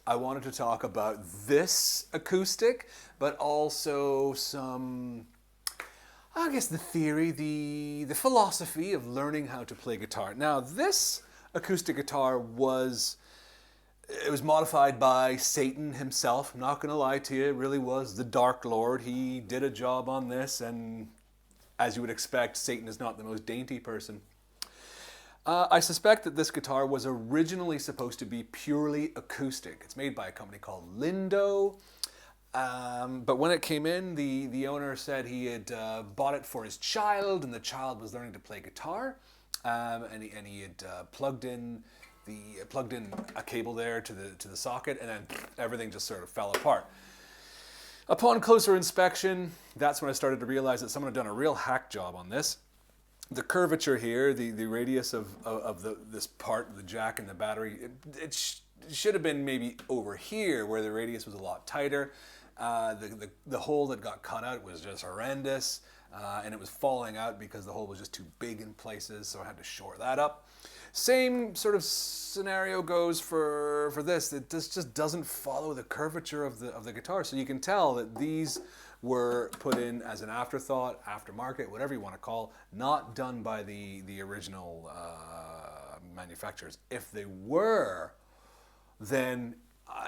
I wanted to talk about this acoustic, but also I guess the theory, the philosophy of learning how to play guitar. Now, this acoustic guitar was modified by Satan himself. I'm not going to lie to you, it really was the Dark Lord. He did a job on this, and as you would expect, Satan is not the most dainty person. I suspect that this guitar was originally supposed to be purely acoustic. It's made by a company called Lindo. But when it came in, the owner said he had bought it for his child, and the child was learning to play guitar. And he had plugged in a cable there to the socket, and then everything just sort of fell apart. Upon closer inspection, that's when I started to realize that someone had done a real hack job on this. The curvature here, the radius of this part, the jack and the battery, it should have been maybe over here where the radius was a lot tighter. The hole that got cut out was just horrendous, and it was falling out because the hole was just too big in places, so I had to shore that up. Same sort of scenario goes for this. It just doesn't follow the curvature of the guitar, so you can tell that these were put in as an afterthought, aftermarket, whatever you want to call, not done by the original manufacturers. If they were, then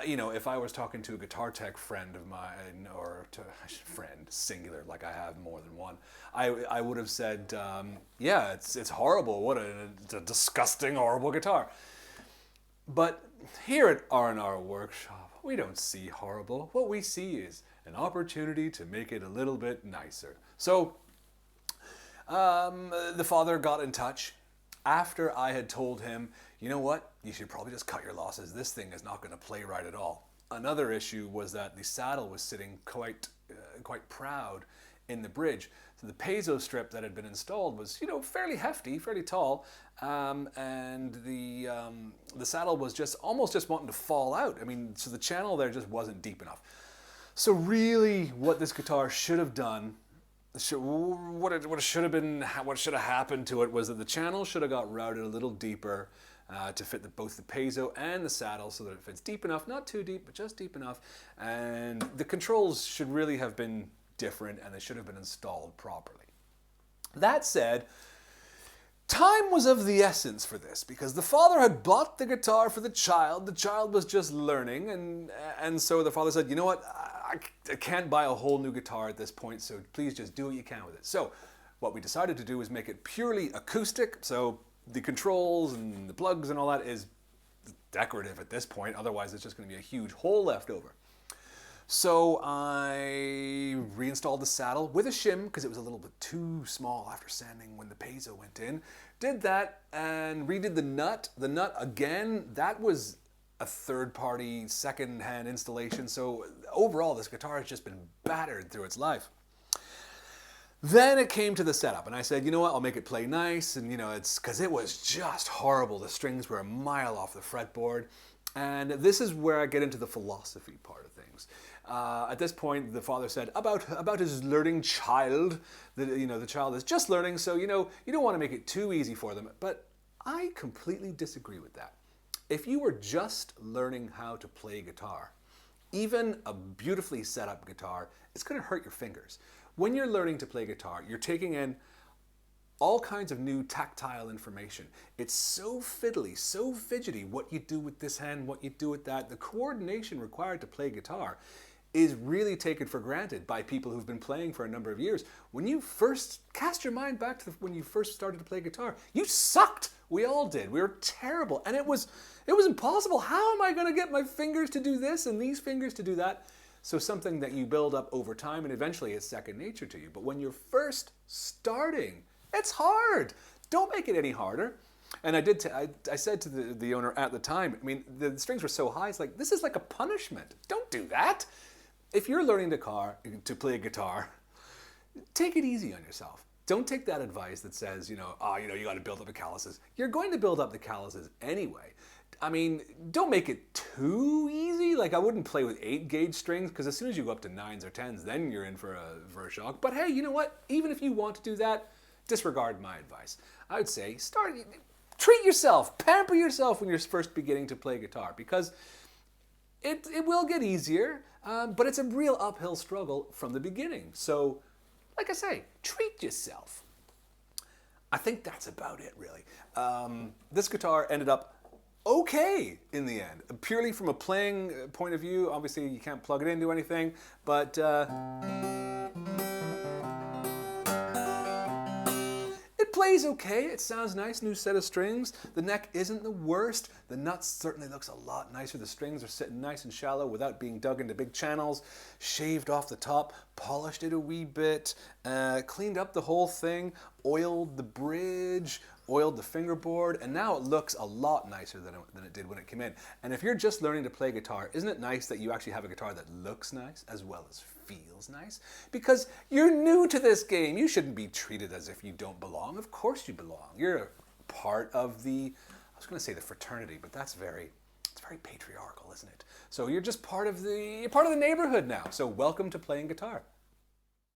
if I was talking to a guitar tech friend of mine, or to friend singular, like I have more than one, I would have said, yeah, it's horrible. It's a disgusting, horrible guitar. But here at R&R Workshop, we don't see horrible. What we see is an opportunity to make it a little bit nicer. So the father got in touch after I had told him, you know what, you should probably just cut your losses. This thing is not going to play right at all. Another issue was that the saddle was sitting quite proud in the bridge. So the piezo strip that had been installed was, fairly hefty, fairly tall, and the saddle was almost just wanting to fall out. So the channel there just wasn't deep enough. So really, what this guitar should have done, what should have happened to it was that the channel should have got routed a little deeper to fit both the piezo and the saddle, so that it fits deep enough, not too deep, but just deep enough. And the controls should really have been different, and they should have been installed properly. That said, time was of the essence for this, because the father had bought the guitar for the child. The child was just learning, and so the father said, you know what, I can't buy a whole new guitar at this point, so please just do what you can with it. So what we decided to do was make it purely acoustic, so the controls and the plugs and all that is decorative at this point, otherwise it's just going to be a huge hole left over. So I reinstalled the saddle with a shim because it was a little bit too small after sanding when the piezo went in. Did that and redid the nut. The nut, again, that was a third-party, second-hand installation. So overall, this guitar has just been battered through its life. Then it came to the setup, and I said, you know what, I'll make it play nice, and it's because it was just horrible. The strings were a mile off the fretboard, and this is where I get into the philosophy part of things. At this point, the father said about his learning child, that the child is just learning, so you don't want to make it too easy for them. But I completely disagree with that. If you were just learning how to play guitar, even a beautifully set up guitar, it's going to hurt your fingers. When you're learning to play guitar, you're taking in all kinds of new tactile information. It's so fiddly, so fidgety, what you do with this hand, what you do with that. The coordination required to play guitar is really taken for granted by people who've been playing for a number of years. When you first cast your mind back to when you first started to play guitar, you sucked. We all did. We were terrible. And it was impossible. How am I going to get my fingers to do this and these fingers to do that? So something that you build up over time, and eventually it's second nature to you. But when you're first starting, it's hard. Don't make it any harder. And I said to the owner at the time, the strings were so high, it's like, this is like a punishment. Don't do that. If you're learning to play a guitar, take it easy on yourself. Don't take that advice that says, you got to build up the calluses. You're going to build up the calluses anyway. Don't make it too easy. Like, I wouldn't play with 8-gauge strings, because as soon as you go up to 9s or 10s, then you're in for a shock. But hey, you know what? Even if you want to do that, disregard my advice. I would say treat yourself, pamper yourself when you're first beginning to play guitar, because it will get easier, but it's a real uphill struggle from the beginning. So, like I say, treat yourself. I think that's about it, really. This guitar ended up okay in the end. Purely from a playing point of view, obviously you can't plug it into anything, but it plays okay. It sounds nice. New set of strings. The neck isn't the worst. The nuts certainly looks a lot nicer. The strings are sitting nice and shallow without being dug into big channels. Shaved off the top, polished it a wee bit, cleaned up the whole thing, oiled the bridge, oiled the fingerboard, and now it looks a lot nicer than it did when it came in. And if you're just learning to play guitar, isn't it nice that you actually have a guitar that looks nice as well as feels nice? Because you're new to this game. You shouldn't be treated as if you don't belong. Of course you belong. You're part of the, I was going to say the fraternity, but it's very patriarchal, isn't it? So you're just part of the neighborhood now. So welcome to playing guitar.